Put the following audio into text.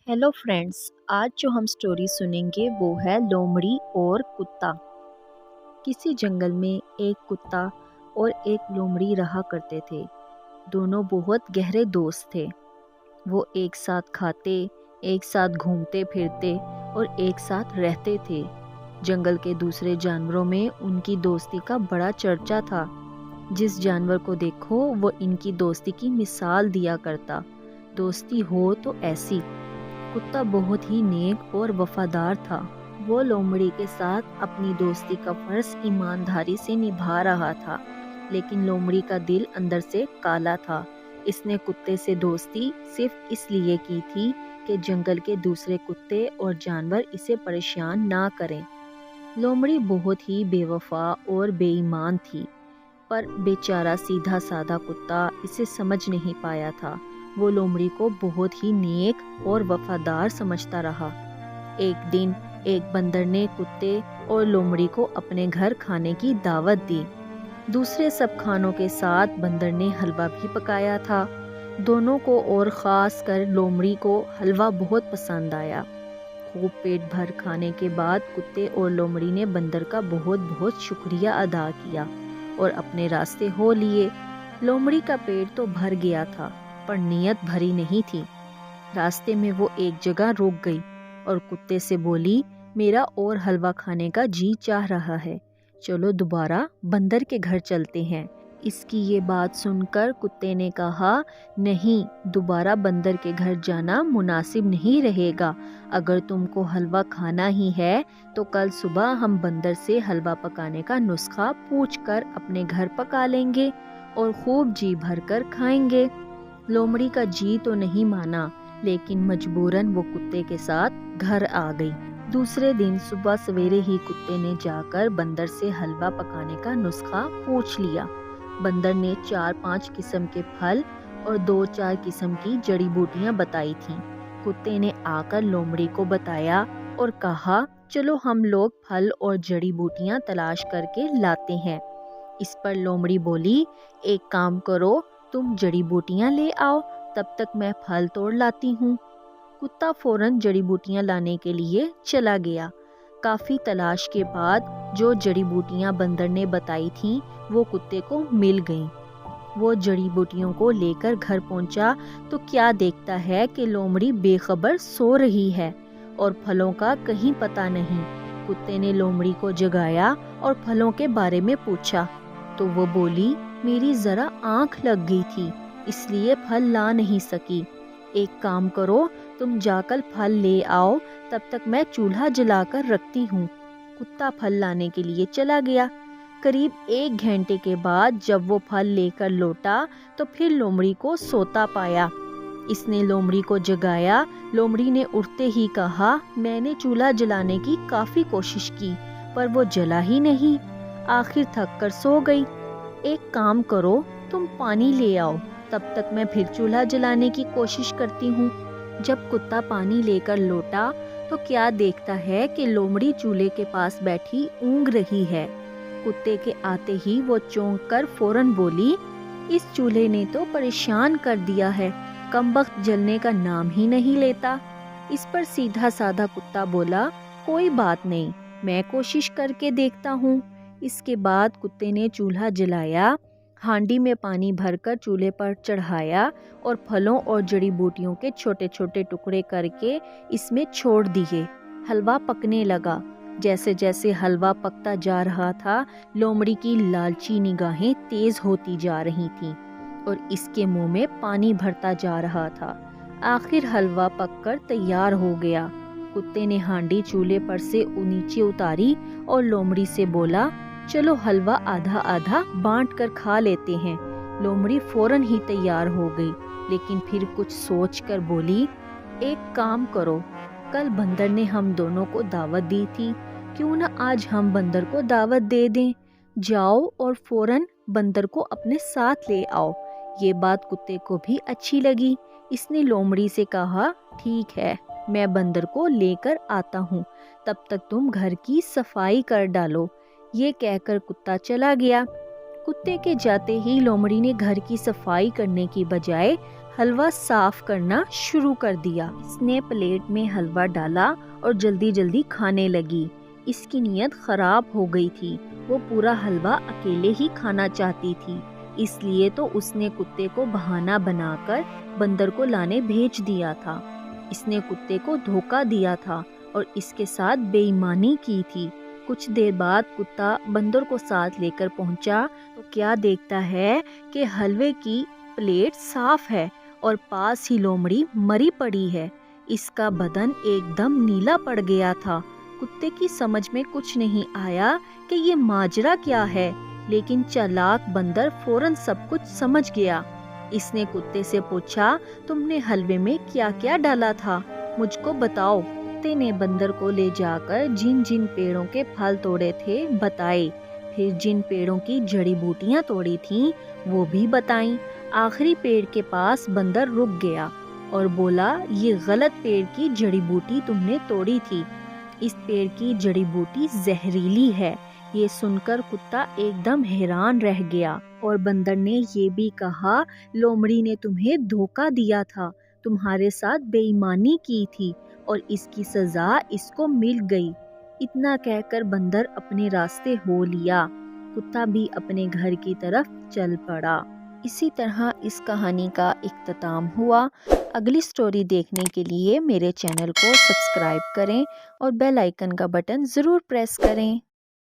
Hello friends. आज जो हम स्टोरी सुनेंगे वो है लोमड़ी और कुत्ता। किसी जंगल में एक कुत्ता और एक लोमड़ी रहा करते थे। दोनों बहुत गहरे दोस्त थे। वो एक साथ खाते, एक साथ घूमते फिरते और एक साथ रहते थे। जंगल के दूसरे जानवरों में उनकी दोस्ती का बड़ा चर्चा था। जिस जानवर को देखो वो इनकी दोस्ती की मिसाल दिया करता। दोस्ती हो तो ऐसी। कुत्ता बहुत ही नेक और वफादार था। वो लोमड़ी के साथ अपनी दोस्ती का फर्ज ईमानदारी से निभा रहा था, लेकिन लोमड़ी का दिल अंदर से काला था। इसने कुत्ते से दोस्ती सिर्फ इसलिए की थी कि जंगल के दूसरे कुत्ते और जानवर इसे परेशान ना करें। लोमड़ी बहुत ही बेवफा और बेईमान थी, पर बेचारा सीधा साधा कुत्ता इसे समझ नहीं पाया था। वो लोमड़ी को बहुत ही नेक और वफादार समझता रहा। एक दिन एक बंदर ने कुत्ते और लोमड़ी को अपने घर खाने की दावत दी। दूसरे सब खानों के साथ बंदर ने हलवा भी पकाया था। दोनों को और ख़ास कर लोमड़ी को हलवा बहुत पसंद आया। खूब पेट भर खाने के बाद कुत्ते और लोमड़ी ने बंदर का बहुत बहुत शुक्रिया अदा किया और अपने रास्ते हो लिए। लोमड़ी का पेट तो भर गया था, पर नीयत भरी नहीं थी। रास्ते में वो एक जगह रुक गई और कुत्ते से बोली, मेरा और हलवा खाने का जी चाह रहा है, चलो दोबारा बंदर के घर चलते हैं। इसकी ये बात सुनकर कुत्ते ने कहा, नहीं, दोबारा बंदर के घर जाना मुनासिब नहीं रहेगा। अगर तुमको हलवा खाना ही है तो कल सुबह हम बंदर से हलवा पकाने का नुस्खा पूछकर अपने घर पका लेंगे और खूब जी भर कर खाएंगे। लोमड़ी का जी तो नहीं माना, लेकिन मजबूरन वो कुत्ते के साथ घर आ गई। दूसरे दिन सुबह सवेरे ही कुत्ते ने जाकर बंदर से हलवा पकाने का नुस्खा पूछ लिया। बंदर ने 4-5 किस्म के फल और 2-4 किस्म की जड़ी बूटियां बताई थीं। कुत्ते ने आकर लोमड़ी को बताया और कहा, चलो हम लोग फल और जड़ी बूटियां तलाश करके लाते हैं। इस पर लोमड़ी बोली, एक काम करो, तुम जड़ी बूटियां ले आओ, तब तक मैं फल तोड़ लाती हूँ। कुत्ता फौरन जड़ी बूटियां लाने के लिए चला गया। काफी तलाश के बाद जो जड़ी बूटियां बंदर ने बताई थीं, वो कुत्ते को मिल गईं। वो जड़ी बूटियों को लेकर घर पहुंचा तो क्या देखता है कि लोमड़ी बेखबर सो रही है और फलों का कहीं पता नहीं। कुत्ते ने लोमड़ी को जगाया और फलों के बारे में पूछा तो वो बोली, मेरी जरा आंख लग गई थी, इसलिए फल ला नहीं सकी। एक काम करो, तुम जाकर फल ले आओ, तब तक मैं चूल्हा जलाकर रखती हूँ। कुत्ता फल लाने के लिए चला गया। करीब 1 घंटे के बाद जब वो फल लेकर लौटा तो फिर लोमड़ी को सोता पाया। इसने लोमड़ी को जगाया। लोमड़ी ने उठते ही कहा, मैंने चूल्हा जलाने की काफी कोशिश की, पर वो जला ही नहीं। आखिर थक कर सो गई। एक काम करो, तुम पानी ले आओ, तब तक मैं फिर चूल्हा जलाने की कोशिश करती हूँ। जब कुत्ता पानी लेकर लौटा तो क्या देखता है कि लोमड़ी चूल्हे के पास बैठी ऊँघ रही है। कुत्ते के आते ही वो चौंक कर फौरन बोली, इस चूल्हे ने तो परेशान कर दिया है, कमबख्त जलने का नाम ही नहीं लेता। इस पर सीधा साधा कुत्ता बोला, कोई बात नहीं, मैं कोशिश करके देखता हूँ। इसके बाद कुत्ते ने चूल्हा जलाया, हांडी में पानी भरकर चूल्हे पर चढ़ाया और फलों और जड़ी बूटियों के छोटे छोटे टुकड़े करके इसमें छोड़ दिए। हलवा पकने लगा। जैसे जैसे हलवा पकता जा रहा था, लोमड़ी की लालची निगाहें तेज होती जा रही थीं और इसके मुंह में पानी भरता जा रहा था। आखिर हलवा पककर तैयार हो गया। कुत्ते ने हांडी चूल्हे पर से नीचे उतारी और लोमड़ी से बोला, चलो हलवा आधा आधा बांट कर खा लेते हैं। लोमड़ी फौरन ही तैयार हो गई, लेकिन फिर कुछ सोचकर बोली, एक काम करो, कल बंदर ने हम दोनों को दावत दी थी, क्यों ना आज हम बंदर को दावत दे दें। जाओ और फौरन बंदर को अपने साथ ले आओ। ये बात कुत्ते को भी अच्छी लगी। इसने लोमड़ी से कहा, ठीक है, मैं बंदर को लेकर आता हूँ, तब तक तुम घर की सफाई कर डालो। ये कहकर कुत्ता चला गया। कुत्ते के जाते ही लोमड़ी ने घर की सफाई करने की बजाय حلوہ صاف کرنا شروع کر دیا۔ اس نے پلیٹ میں حلوہ ڈالا اور جلدی جلدی کھانے لگی۔ اس کی نیت خراب ہو گئی تھی، وہ پورا حلوہ اکیلے ہی کھانا چاہتی تھی، اس لیے تو اس نے کتے کو بہانہ بنا کر بندر کو لانے بھیج دیا تھا۔ اس نے کتے کو دھوکہ دیا تھا اور اس کے ساتھ بے ایمانی کی تھی۔ کچھ دیر بعد کتا بندر کو ساتھ لے کر پہنچا تو کیا دیکھتا ہے کہ حلوے کی پلیٹ صاف ہے اور پاس ہی لومڑی مری پڑی ہے۔ اس کا بدن ایک دم نیلا پڑ گیا تھا۔ کتے کی سمجھ میں کچھ نہیں آیا کہ یہ ماجرا کیا ہے، لیکن چالاک بندر فوراً سب کچھ سمجھ گیا۔ اس نے کتے سے پوچھا، تم نے حلوے میں کیا کیا ڈالا تھا؟ مجھ کو بتاؤ۔ کتے نے بندر کو لے جا کر جن جن پیڑوں کے پھل توڑے تھے بتائے، پھر جن پیڑوں کی جڑی بوٹیاں توڑی تھیں وہ بھی بتائیں۔ آخری پیڑ کے پاس بندر رک گیا اور بولا، یہ غلط پیڑ کی جڑی بوٹی تم نے توڑی تھی، اس پیڑ کی جڑی بوٹی زہریلی ہے۔ یہ سن کر کتا ایک دم حیران رہ گیا اور بندر نے یہ بھی کہا، لومڑی نے تمہیں دھوکہ دیا تھا، تمہارے ساتھ بے ایمانی کی تھی اور اس کی سزا اس کو مل گئی۔ اتنا کہہ کر بندر اپنے راستے ہو لیا۔ کتا بھی اپنے گھر کی طرف چل پڑا۔ اسی طرح اس کہانی کا اختتام ہوا۔ اگلی سٹوری دیکھنے کے لیے میرے چینل کو سبسکرائب کریں اور بیل آئیکن کا بٹن ضرور پریس کریں۔